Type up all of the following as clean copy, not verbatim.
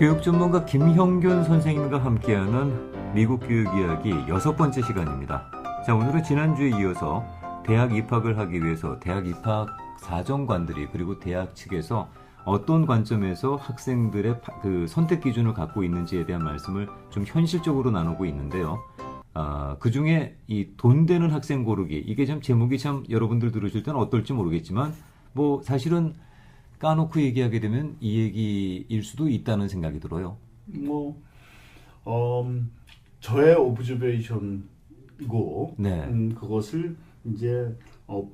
교육 전문가 김형균 선생님과 함께하는 미국 교육 이야기 6번째 시간입니다. 자, 오늘은 지난주에 이어서 대학 입학을 하기 위해서 대학 입학 사정관들이 그리고 대학 측에서 어떤 관점에서 학생들의 그 선택 기준을 갖고 있는지에 대한 말씀을 좀 현실적으로 나누고 있는데요. 그 중에 이 돈 되는 학생 고르기, 이게 참 제목이 참 여러분들 들으실 때는 어떨지 모르겠지만 뭐 사실은 까놓고 얘기하게 되면 이 얘기일 수도 있다는 생각이 들어요. 저의 오브저베이션이고, 네. 그것을 이제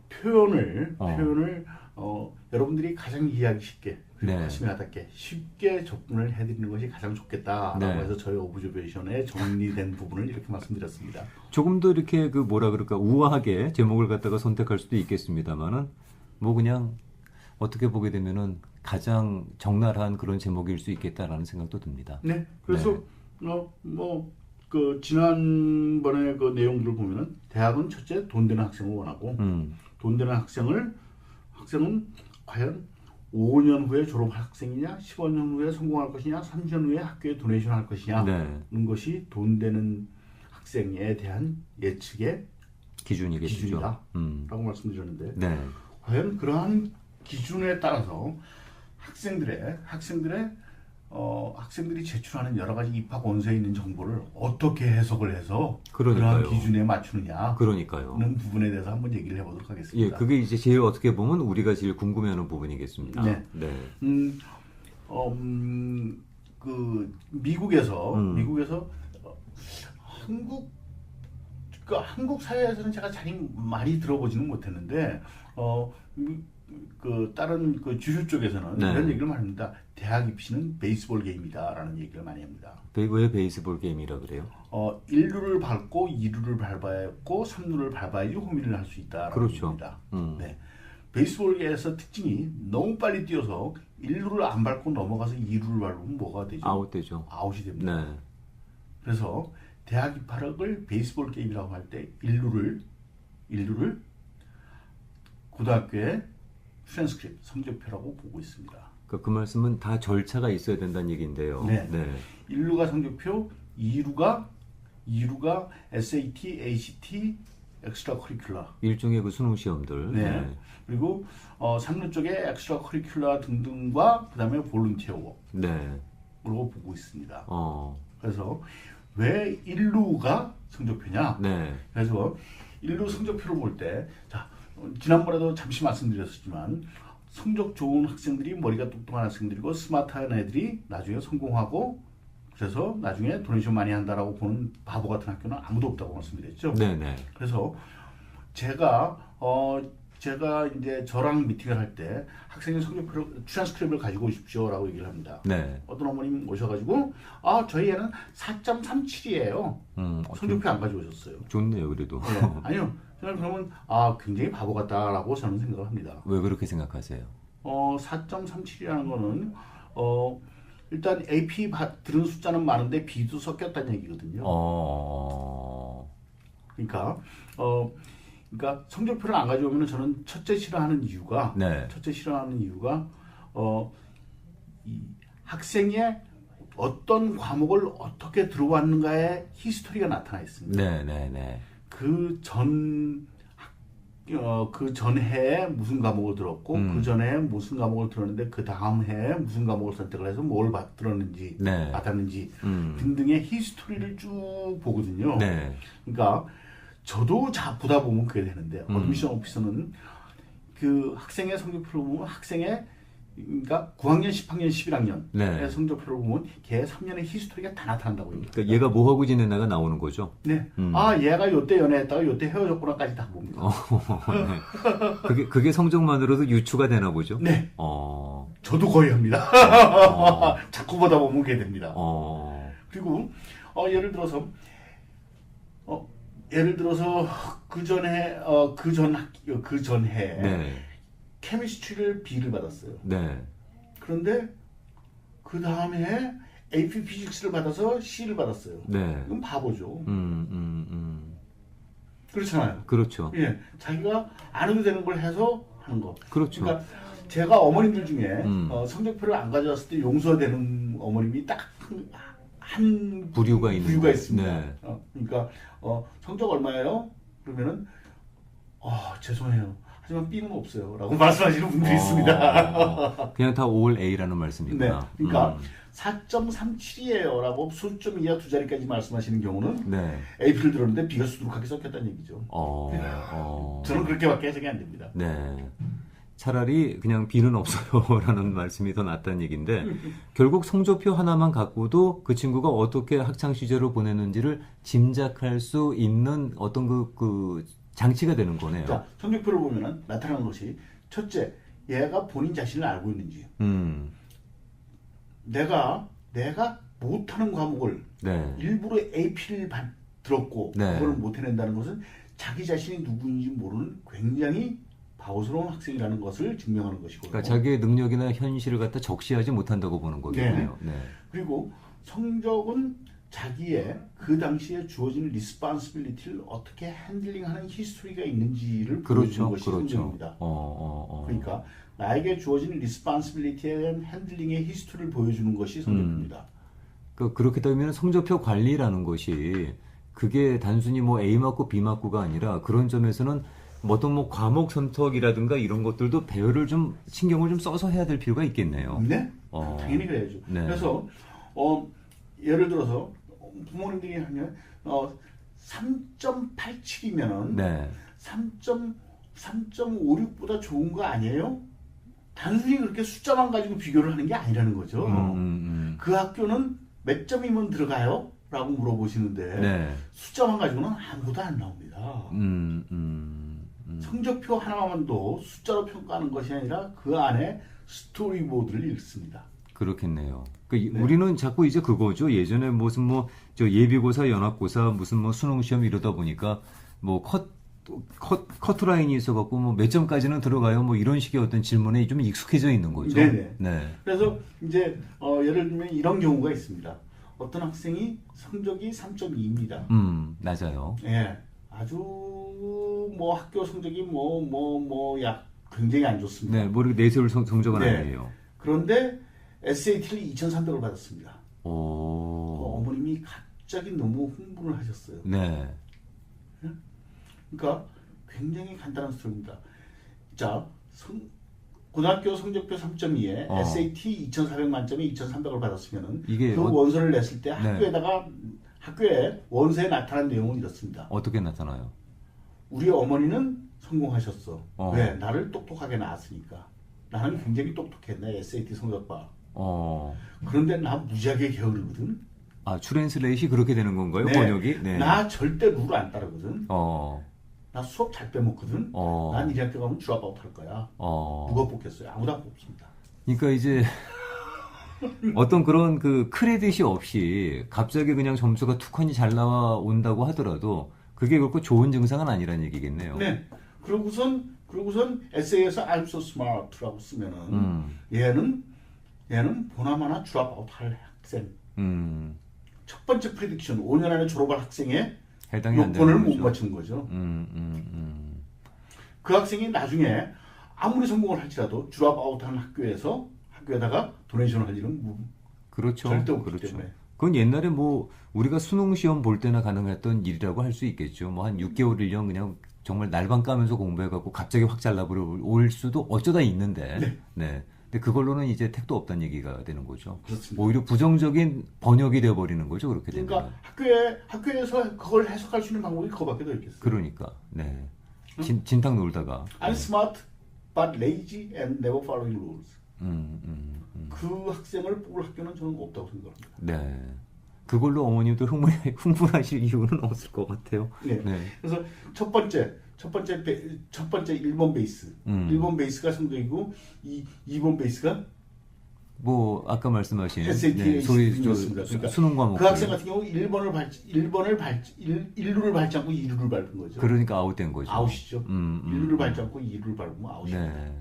표현을 여러분들이 가장 이해하기 쉽게, 그리고 네. 가슴에 와닿게 쉽게 접근을 해드리는 것이 가장 좋겠다라고 네. 해서 저의 오브저베이션에 정리된 부분을 이렇게 말씀드렸습니다. 조금 더 이렇게 그 뭐라 그럴까 우아하게 제목을 갖다가 선택할 수도 있겠습니다만은 뭐 그냥 어떻게 보게 되면은 가장 적나라한 그런 제목일 수 있겠다라는 생각도 듭니다. 네, 그래서 그 지난번에 그 내용들을 보면은 대학은 첫째 돈 되는 학생을 원하고, 돈 되는 학생은 과연 5년 후에 졸업할 학생이냐, 15년 후에 성공할 것이냐, 30년 후에 학교에 도네이션 할 것이냐, 네. 하는 것이 돈 되는 학생에 대한 예측의 기준이다 라고 말씀드렸는데, 네. 과연 그러한 기준에 따라서 학생들이 제출하는 여러 가지 입학 원서에 있는 정보를 어떻게 해석을 해서 그러니까요. 그러한 기준에 맞추느냐는 그러니까요. 부분에 대해서 한번 얘기를 해보도록 예, 하겠습니다. 그게 이제 제일 어떻게 보면 우리가 제일 궁금해하는 부분이겠습니다. 네. 네. 그 미국에서 한국 사회에서는 제가 잘 많이 들어보지는 못했는데 그 다른 그 주류 쪽에서는 네. 이런 얘기를 많이 합니다. 대학 입시는 베이스볼 게임이다라는 얘기를 많이 합니다. 왜 베이스볼 게임이라 그래요? 1루를 밟고 2루를 밟아야 했고 3루를 밟아야지 홈런을 할 수 있다라는 그렇죠. 얘기입니다. 네. 베이스볼에서 특징이 너무 빨리 뛰어서 1루를 안 밟고 넘어가서 2루를 밟으면 뭐가 되죠? 아웃되죠. 아웃이 됩니다. 네. 그래서 대학 입학을 베이스볼 게임이라고 할 때 1루를 고등학교의 트랜스크립트, 성적표라고 보고 있습니다. 그 말씀은 다 절차가 있어야 된다는 얘기인데요. 네. 네. 1루가 성적표, 2루가 SAT, ACT, 엑스트라 커리큘러. 일종의 그 수능 시험들. 네. 그리고 3루 쪽에 엑스트라 커리큘러 등등과 그다음에 볼런티어 워크로 네. 보고 있습니다. 그래서 왜 1루가 성적표냐? 네. 그래서 1루 성적표를 볼 때, 자, 지난번에도 잠시 말씀드렸었지만 성적 좋은 학생들이 머리가 똑똑한 학생들이고 스마트한 애들이 나중에 성공하고 그래서 나중에 도네이션 많이 한다라고 보는 바보 같은 학교는 아무도 없다고 말씀드렸죠. 네네. 그래서 제가 이제 저랑 미팅을 할 때 학생의 성적표를 트랜스크립트를 가지고 오십시오라고 얘기를 합니다. 네. 어떤 어머님 오셔가지고 저희 애는 4.37이에요. 성적표 안 가져오셨어요. 좋네요, 그래도. 네. 아니요. 저는 그러면 굉장히 바보 같다라고 저는 생각을 합니다. 왜 그렇게 생각하세요? 4.37이라는 거는 일단 AP 들은 숫자는 많은데 B도 섞였다는 얘기거든요. 그러니까 성적표를 안 가져오면 저는 첫째 싫어하는 이유가 이 학생의 어떤 과목을 어떻게 들어왔는가의 히스토리가 나타나 있습니다. 네네네. 그 전 해에 무슨 과목을 들었고, 그 전에 무슨 과목을 들었는데, 그 다음 해에 무슨 과목을 선택을 해서 뭘 들었는지, 네. 받았는지, 등등의 히스토리를 쭉 보거든요. 네. 그러니까, 저도 보다 보면 그게 되는데, 어드미션 오피서는 그 학생의 성적표를 보면 그러니까 9학년, 10학년, 11학년의 네. 성적표를 보면 걔 3년의 히스토리가 다 나타난다고 합니다. 그러니까 얘가 뭐 하고 지내나가 나오는 거죠. 네. 얘가 요때 연애했다가 요때 헤어졌구나까지 다 봅니다. 네. 그게 성적만으로도 유추가 되나 보죠. 네. 저도 거의 합니다. 자꾸 보다 보면 그게 됩니다. 그리고 예를 들어서 그 전해 네. 케미스트리를 B를 받았어요. 네. 그런데 그 다음에 AP 피직스를 받아서 C를 받았어요. 네. 이건 바보죠. 그렇잖아요. 그렇죠. 예, 자기가 안 해도 되는 걸 해서 하는 거. 그렇죠. 그러니까 제가 어머님들 중에 성적표를 안 가져왔을 때 용서되는 어머님이 딱 한 부류가 있는 부류가 거예요. 있습니다. 네. 그러니까 성적 얼마예요? 그러면은 죄송해요. 하지만 B는 없어요.라고 말씀하시는 분들이 있습니다. 그냥 다 all A라는 말씀이구나. 네. 그러니까 4.37이에요라고 수점 이하 두 자리까지 말씀하시는 경우는 네. A표를 들었는데 B가 수두룩하게 섞였다는 얘기죠. 저는 그렇게밖에 해석이 안 됩니다. 네. 차라리 그냥 B는 없어요라는 말씀이 더 낫다는 얘기인데 결국 성적표 하나만 갖고도 그 친구가 어떻게 학창 시절을 보냈는지를 짐작할 수 있는 어떤 그 장치가 되는 거네요. 자, 성적표를 보면은 나타나는 것이 첫째, 얘가 본인 자신을 알고 있는지. 내가 못하는 과목을 네. 일부러 AP를 들었고 네. 그걸 못 해낸다는 것은 자기 자신이 누구인지 모르는 굉장히 바보스러운 학생이라는 것을 증명하는 것이고요. 그러니까 자기의 능력이나 현실을 갖다 적시하지 못한다고 보는 거겠네요. 네. 그리고 성적은 자기의 그 당시에 주어진 리스폰시빌리티를 어떻게 핸들링하는 히스토리가 있는지를 보여주는 것이 성적입니다. 그러니까 나에게 주어진 리스폰시빌리티에 대한 핸들링의 히스토리를 보여주는 것이 성적입니다. 그렇게 되면 성적표 관리라는 것이 그게 단순히 뭐 A 맞고 B 맞고가 아니라 그런 점에서는 어떤 과목 선택이라든가 이런 것들도 배열을 좀 신경을 좀 써서 해야 될 필요가 있겠네요. 네, 당연히 그래야죠. 네. 그래서 예를 들어서 부모님들이 하면 3.87이면은 네. 3.56보다 좋은 거 아니에요? 단순히 그렇게 숫자만 가지고 비교를 하는 게 아니라는 거죠. 그 학교는 몇 점이면 들어가요? 라고 물어보시는데 네. 숫자만 가지고는 아무것도 안 나옵니다. 성적표 하나만도 숫자로 평가하는 것이 아니라 그 안에 스토리보드를 읽습니다. 그렇겠네요. 네. 우리는 자꾸 이제 그거죠. 예전에 무슨 저 예비고사, 연합고사, 무슨 수능시험 이러다 보니까 커트라인이 있어갖고 몇 점까지는 들어가요. 이런 식의 어떤 질문에 좀 익숙해져 있는 거죠. 네네. 네. 그래서 이제 예를 들면 이런 경우가 있습니다. 어떤 학생이 성적이 3.2입니다. 맞아요. 예, 아주 학교 성적이 굉장히 안 좋습니다. 네, 이렇게 내세울 성적은 네. 아니에요. 그런데 SAT를 2,300을 받았습니다. 오. 어머님이 갑자기 너무 흥분을 하셨어요. 네. 그러니까 굉장히 간단한 스토리입니다. 자, 고등학교 성적표 3.2에 SAT 2,400 만점에 2,300을 받았으면은 이게 그 원서를 냈을 때 네. 학교에 원서에 나타난 내용은 이렇습니다. 어떻게 나타나요? 우리 어머니는 성공하셨어. 왜? 나를 똑똑하게 낳았으니까. 나는 굉장히 똑똑해. 내 SAT 성적 봐. 그런데 나 무지하게 게으르거든. 트랜슬레이시 그렇게 되는 건가요? 네. 번역이? 네. 나 절대 룰 안 따르거든. 나 수업 잘 빼먹거든. 난 이 학교 가면 드랍아웃 할 거야. 누가 뽑겠어요? 아무도 안 뽑습니다. 그러니까 이제 어떤 그런 크레딧이 없이 갑자기 그냥 점수가 툭하니 잘 나온다고 하더라도 그게 그렇고 좋은 증상은 아니라는 얘기겠네요. 네. 그러고선 에세이에서 I'm so smart라고 쓰면은 얘는 보나마나 드랍아웃 할 학생. 첫 번째 프레딕션 5년 안에 졸업할 학생의 해당이 안 되는 요건을 못 거죠. 맞춘 거죠. 그 학생이 나중에 아무리 성공을 할지라도 드랍아웃하는 학교에다가 도네이션을 할 일은 그렇죠. 절대 없기 그렇죠. 때문에. 그건 옛날에 우리가 수능 시험 볼 때나 가능했던 일이라고 할 수 있겠죠. 한 6개월 1년 그냥 정말 날밤 까면서 공부해갖고 갑자기 확 잘라버려 올 수도 어쩌다 있는데. 네. 근데 그걸로는 이제 택도 없다는 얘기가 되는 거죠. 그렇습니다. 오히려 부정적인 번역이 되어버리는 거죠. 그렇게 되면. 그러니까 학교에서 그걸 해석할 수 있는 방법이 그거밖에 더 있겠어요. 그러니까. 네. 진탕 놀다가. I'm smart but lazy and never following rules. 그 학생을 뽑을 학교는 저는 없다고 생각합니다. 네. 그걸로 어머님도 흥분하실 이유는 없을 것 같아요. 네. 그래서 첫 번째 1번 베이스. 1번 베이스가 성적이고 2번 베이스가 아까 말씀하신 SAT 소위 그러니까 수능 과목. 그 학생 같은 경우 1루를 밟지 않고 2루를 밟은 거죠. 그러니까 아웃된 거죠. 아웃이죠. 1루를 밟지 않고 2루를 밟으면 아웃입니다. 네.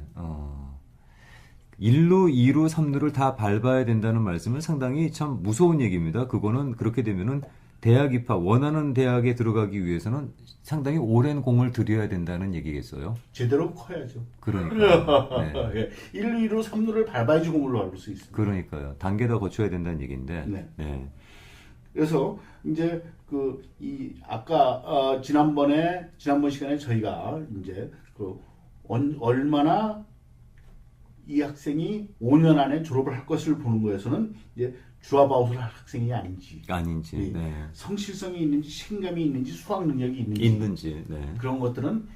1루, 2루, 3루를 다 밟아야 된다는 말씀은 상당히 참 무서운 얘기입니다. 그거는 그렇게 되면은 대학 입학, 원하는 대학에 들어가기 위해서는 상당히 오랜 공을 들여야 된다는 얘기겠어요. 제대로 커야죠. 그러니까요. 네. 예, 1, 2루, 3루를 밟아야지 공을 밟을 수 있습니다. 그러니까요. 단계 더 거쳐야 된다는 얘기인데. 네. 네. 그래서 이제 아까 지난번 시간에 저희가 이제 얼마나 이 학생이 5년 안에 졸업을 할 것을 보는 거에서는 이제 드랍아웃을 할 학생이 아닌지, 네. 성실성이 있는지, 책임감이 있는지, 수학 능력이 있는지, 네. 그런 것들은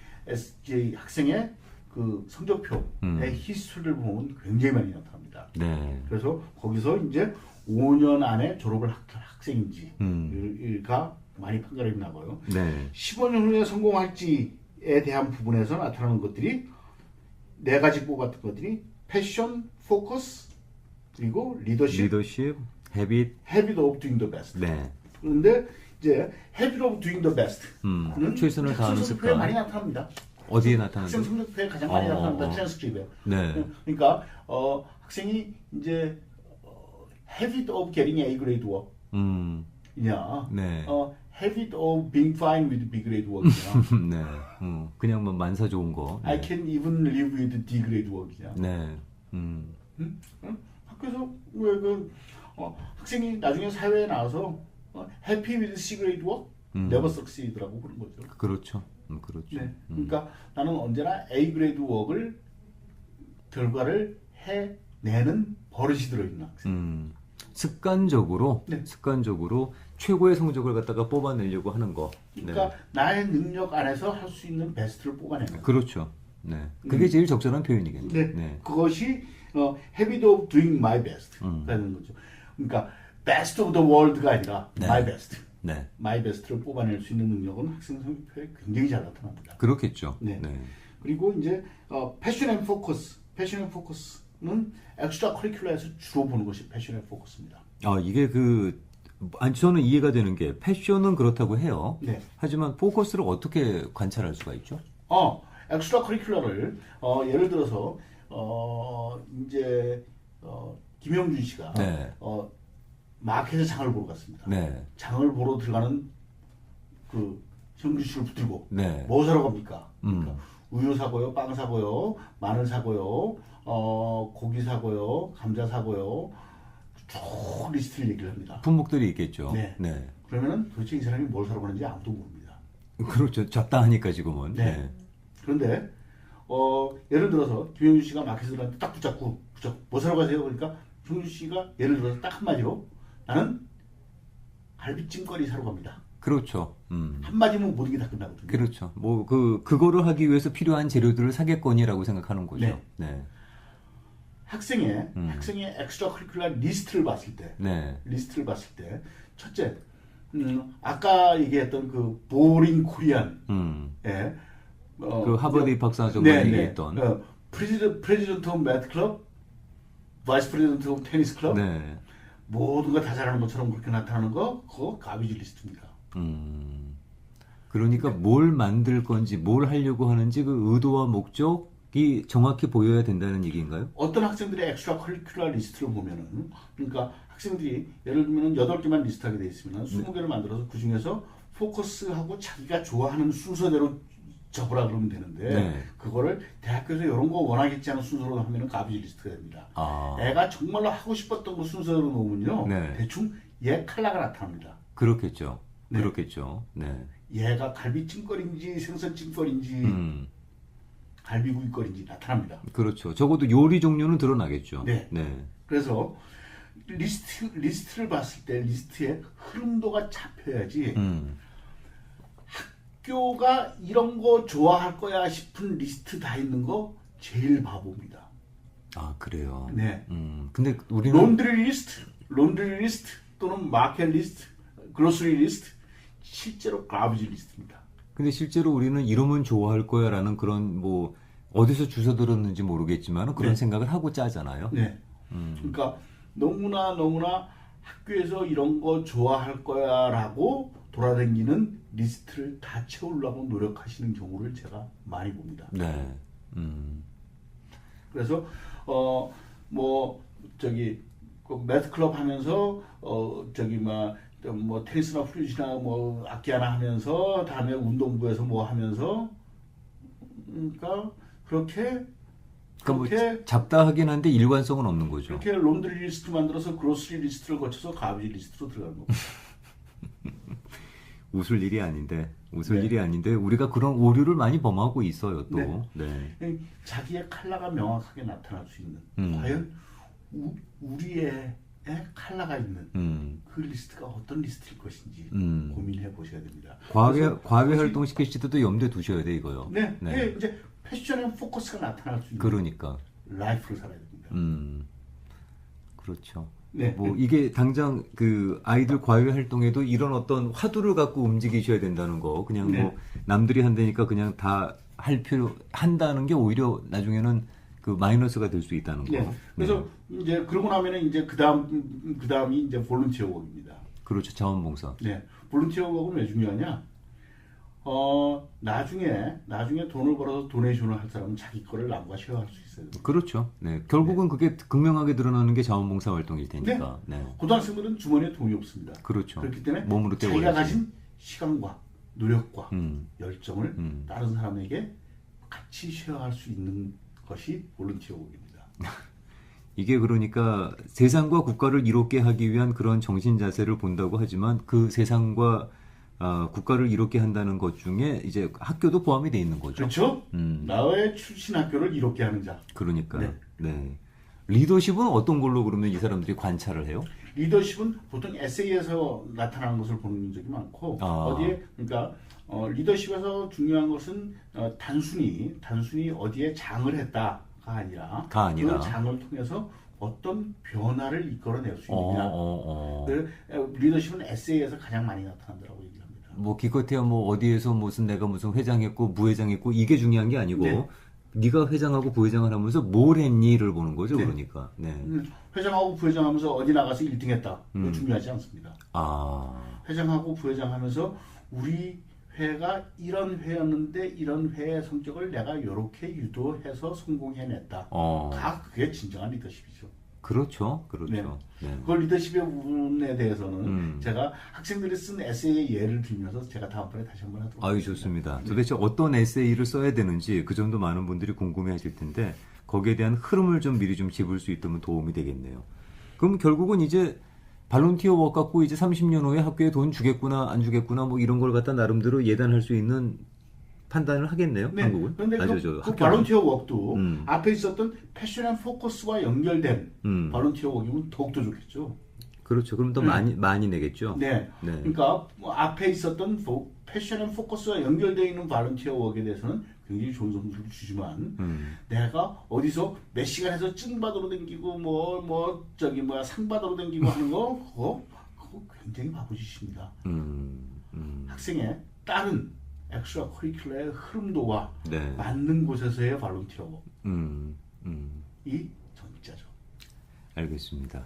학생의 그 성적표의 히스토리를 보면 굉장히 많이 나타납니다. 네. 그래서 거기서 이제 5년 안에 졸업을 할 학생인지가 많이 판가름이 나고요. 네. 15년 후에 성공할지에 대한 부분에서 나타나는 것들이 네 가지 뽑았던 것들이 패션, 포커스, 그리고 리더십, 헤빗, of doing the best. 네. 그런데 이제 habit of doing the best는 최선을 다하는 습관 많이 나타납니다. 어디에 나타나죠? 학생 성적표에 가장 많이 나타납니다. 트랜스크립트에. 네. 그러니까 학생이 이제 habit of getting A grade work 이냐, 네. habit of being fine with B grade work이냐, 네. 그냥 뭐 만사 좋은 거. 네. I can even live with D grade work이냐. 네. 학교에서 왜 학생이 나중에 사회에 나와서 happy with C grade work, never succeed라고 그런 거죠. 그렇죠. 그렇죠. 네. 그러니까 나는 언제나 A grade work을 결과를 해내는 버릇이 들어있는 학생. 습관적으로 네. 최고의 성적을 갖다가 뽑아내려고 하는 거. 그러니까 네. 나의 능력 안에서 할 수 있는 베스트를 뽑아내는 거. 그렇죠. 네. 그게 제일 적절한 표현이겠네요. 네. 네. 그것이 habit of doing my best라는 거죠. 그러니까 best of the world가 아니라 네. my best. 네. my best를 뽑아낼 수 있는 능력은 학생 성적표에 굉장히 잘 나타납니다. 그렇겠죠. 네. 네. 그리고 이제 passion and focus는 엑스트라 커리큘러에서 주로 보는 것이 passion and focus입니다. 이게 저는 이해가 되는 게 패션은 그렇다고 해요. 네. 하지만 포커스를 어떻게 관찰할 수가 있죠? 엑스트라 커리큘러를 예를 들어서 이제 김영준 씨가 네. 마켓에 장을 보러 갔습니다. 네. 장을 보러 들어가는 그 정규 씨를 붙들고 네. 뭐 사러 갑니까? 그러니까 우유 사고요, 빵 사고요, 마늘 사고요, 고기 사고요, 감자 사고요. 쭉 리스트를 얘기를 합니다. 품목들이 있겠죠. 네. 네. 그러면은 도대체 이 사람이 뭘 사러 가는지 아무도 모릅니다. 그렇죠. 잡다하니까 지금은. 네. 네. 그런데 예를 들어서 김영준 씨가 마켓에 들어갔는데 딱 붙잡고 뭐 사러 가세요? 그러니까 김영준 씨가 예를 들어서 딱 한마디로 나는 갈비찜거리 사러 갑니다. 그렇죠. 한마디면 모든 게 다 끝나거든요. 그렇죠. 뭐 그거를 하기 위해서 필요한 재료들을 사겠거니라고 생각하는 거죠. 네. 네. 학생의 엑스트라 커리큘러 리스트를 봤을 때, 첫째, 아까 얘기했던 그 보링 코리안, 그 하버드 입학사정관 얘기했던 프레지던트 오브 매트 클럽, 바이스 프레지던트 오브 테니스 클럽, 네. 모든 거 다 잘하는 것처럼 그렇게 나타나는 거, 그거 가비지 리스트입니다. 그러니까 뭘 만들 건지, 뭘 하려고 하는지 그 의도와 목적이 정확히 보여야 된다는 얘기인가요? 어떤 학생들의 엑스트라 커리큘러 리스트를 보면은, 그러니까 학생들이 예를 들면 8개만 리스트하게 돼 있으면 20개를 만들어서 그 중에서 포커스하고 자기가 좋아하는 순서대로 접으라 그러면 되는데 네. 그거를 대학교에서 이런 거 원하겠지 않은 순서로 하면은 가비지 리스트가 됩니다. 애가 정말로 하고 싶었던 거 순서로 놓으면요. 네. 대충 얘 칼라가 나타납니다. 그렇겠죠. 네. 그렇겠죠. 네. 얘가 갈비찜거리인지 생선찜거리인지 갈비구이거리인지 나타납니다. 그렇죠. 적어도 요리 종류는 드러나겠죠. 네. 네. 그래서 리스트를 봤을 때 리스트의 흐름도가 잡혀야지 학교가 이런 거 좋아할 거야 싶은 리스트 다 있는 거 제일 바보입니다. 그래요. 네. 근데 우리는 론드리 리스트 또는 마켓 리스트, 그로스리 리스트 실제로 가비지 리스트입니다. 근데 실제로 우리는 이러면 좋아할 거야라는 그런 뭐 어디서 주워 들었는지 모르겠지만 그런 네. 생각을 하고 짜잖아요. 네. 그러니까 너무나 학교에서 이런 거 좋아할 거야라고 돌아다니는 리스트를 다 채우려고 노력하시는 경우를 제가 많이 봅니다. 네. 그래서 그 매트 클럽 하면서 뭐 테니스나 플룻이나 뭐 악기 하나 하면서 다음에 운동부에서 뭐 하면서 그러니까 그렇게 그러니까 뭐 잡다 하긴 한데 일관성은 없는 거죠. 그렇게 론드리 리스트 만들어서 그로스리 리스트를 거쳐서 가비지 리스트로 들어가는 거고. 웃을 일이 아닌데 네. 일이 아닌데 우리가 그런 오류를 많이 범하고 있어요 또. 네. 네. 자기의 컬러가 명확하게 나타날 수 있는 과연 우리의 컬러가 있는 그 리스트가 어떤 리스트일 것인지 고민해 보셔야 됩니다. 과외 활동 시킬 때도 염두에 두셔야 돼 이거요. 네, 이제 패션의 포커스가 나타날 수 있는 그러니까 라이프를 살아야 됩니다. 그렇죠. 네. 뭐 이게 당장 그 아이들 과외 활동에도 이런 어떤 화두를 갖고 움직이셔야 된다는 거 그냥 네. 뭐 남들이 한다니까 그냥 다 한다는 게 오히려 나중에는 그 마이너스가 될 수 있다는 거. 네. 그래서 이제 그러고 나면은 이제 그다음이 이제 볼런티어 웍입니다. 그렇죠. 자원봉사. 네. 볼런티어 웍은 왜 중요하냐? 나중에 돈을 벌어서 도네이션을 할 사람은 자기 거를 남과 쉐어할 수 있어요. 그렇죠. 네. 결국은 그게 극명하게 드러나는 게 자원봉사 활동일 테니까. 네. 고등학생들은 주머니에 돈이 없습니다. 그렇죠. 그렇기 때문에 몸으로 자기가 때워야지. 가진 시간과 노력과 열정을 음. 다른 사람에게 같이 쉐어할 수 있는 것이 볼런티어 웍입니다. 이게 그러니까 세상과 국가를 이롭게 하기 위한 그런 정신 자세를 본다고 하지만 그 세상과 국가를 이롭게 한다는 것 중에 이제 학교도 포함이 돼 있는 거죠. 그렇죠? 나의 출신 학교를 이롭게 하는 자. 그러니까. 네. 네. 리더십은 어떤 걸로 그러면 이 사람들이 관찰을 해요? 리더십은 보통 에세이에서 나타나는 것을 보는 적이 많고 어디에 그러니까 리더십에서 중요한 것은 단순히 어디에 장을 했다가 아니라 그 장을 통해서 어떤 변화를 이끌어낼 수 있느냐. 그 리더십은 에세이에서 가장 많이 나타난다고 얘기합니다. 뭐 기껏해야 뭐 어디에서 내가 무슨 회장했고 부회장했고 이게 중요한 게 아니고 네가 회장하고 부회장을 하면서 뭘 했니를 보는 거죠. 네. 그러니까. 네. 회장하고 부회장하면서 어디 나가서 1등했다. 그거 중요하지 않습니다. 아. 회장하고 부회장하면서 우리 회가 이런 회였는데 이런 회의 성격을 내가 이렇게 유도해서 성공해냈다. 그게 진정한 리더십이죠. 그렇죠. 그렇죠. 네. 네. 그 리더십의 부분에 대해서는 제가 학생들이 쓴 에세이의 예를 들면서 제가 다음번에 다시 한번 하도록 아유, 하겠습니다. 좋습니다. 도대체 어떤 에세이를 써야 되는지 그 점도 많은 분들이 궁금해 하실 텐데 거기에 대한 흐름을 좀 미리 좀 짚을 수 있다면 도움이 되겠네요. 그럼 결국은 이제 발론티어 웍 갖고 이제 30년 후에 학교에 돈 주겠구나 안 주겠구나 뭐 이런 걸 갖다 나름대로 예단할 수 있는 판단을 하겠네요. 네. 한국은. 그런데 그 학교는. 발론티어 웍도 앞에 있었던 패션 앤 포커스와 연결된 발론티어 웍이면 더욱더 좋겠죠. 그렇죠. 그럼 더 많이 내겠죠. 네. 네. 그러니까 뭐 앞에 있었던 패션 앤 포커스와 연결되어 있는 발론티어 웍에 대해서는 굉장히 좋은 점수를 주지만 내가 어디서 몇 시간에서 찐받으러 댕기고 상 받으러 댕기고 하는 거 그거 굉장히 바보짓입니다. 학생의 다른 엑스트라 커리큘러의 흐름도와 맞는 곳에서의 발론티어 웍이 전자죠. 알겠습니다.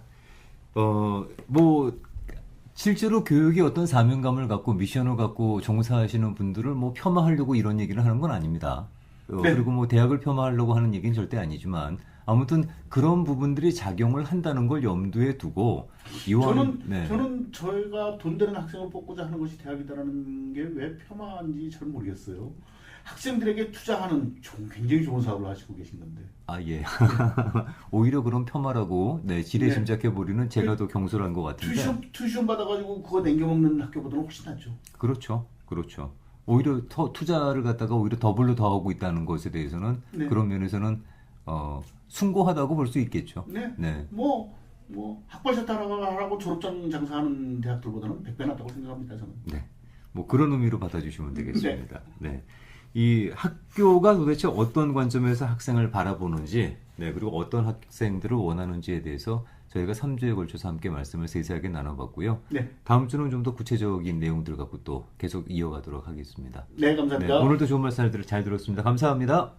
실제로 교육이 어떤 사명감을 갖고 미션을 갖고 종사하시는 분들을 폄하하려고 이런 얘기를 하는 건 아닙니다. 그리고 대학을 폄하하려고 하는 얘기는 절대 아니지만 아무튼 그런 부분들이 작용을 한다는 걸 염두에 두고 저는 저희가 돈 되는 학생을 뽑고자 하는 것이 대학이다라는 게 왜 폄하한지 잘 모르겠어요. 학생들에게 투자하는 굉장히 좋은 사업을 하시고 계신 건데. 아, 예. 오히려 그런 폄하라고 지레 짐작해버리는 제가 더 경솔한 것 같은데. 튜션 받아가지고 그거 남겨먹는 학교보다는 훨씬 낫죠. 그렇죠. 오히려 투자를 갖다가 오히려 더블로 더 하고 있다는 것에 대해서는 그런 면에서는 숭고하다고 볼 수 있겠죠. 네. 학벌샷 하라고 졸업장 장사하는 대학들보다는 100배 낫다고 생각합니다, 저는. 네. 그런 의미로 받아주시면 되겠습니다. 네. 이 학교가 도대체 어떤 관점에서 학생을 바라보는지, 그리고 어떤 학생들을 원하는지에 대해서 저희가 3주에 걸쳐서 함께 말씀을 세세하게 나눠봤고요. 다음 주는 좀 더 구체적인 내용들 갖고 또 계속 이어가도록 하겠습니다. 네, 감사합니다. 오늘도 좋은 말씀을 잘 들었습니다. 감사합니다.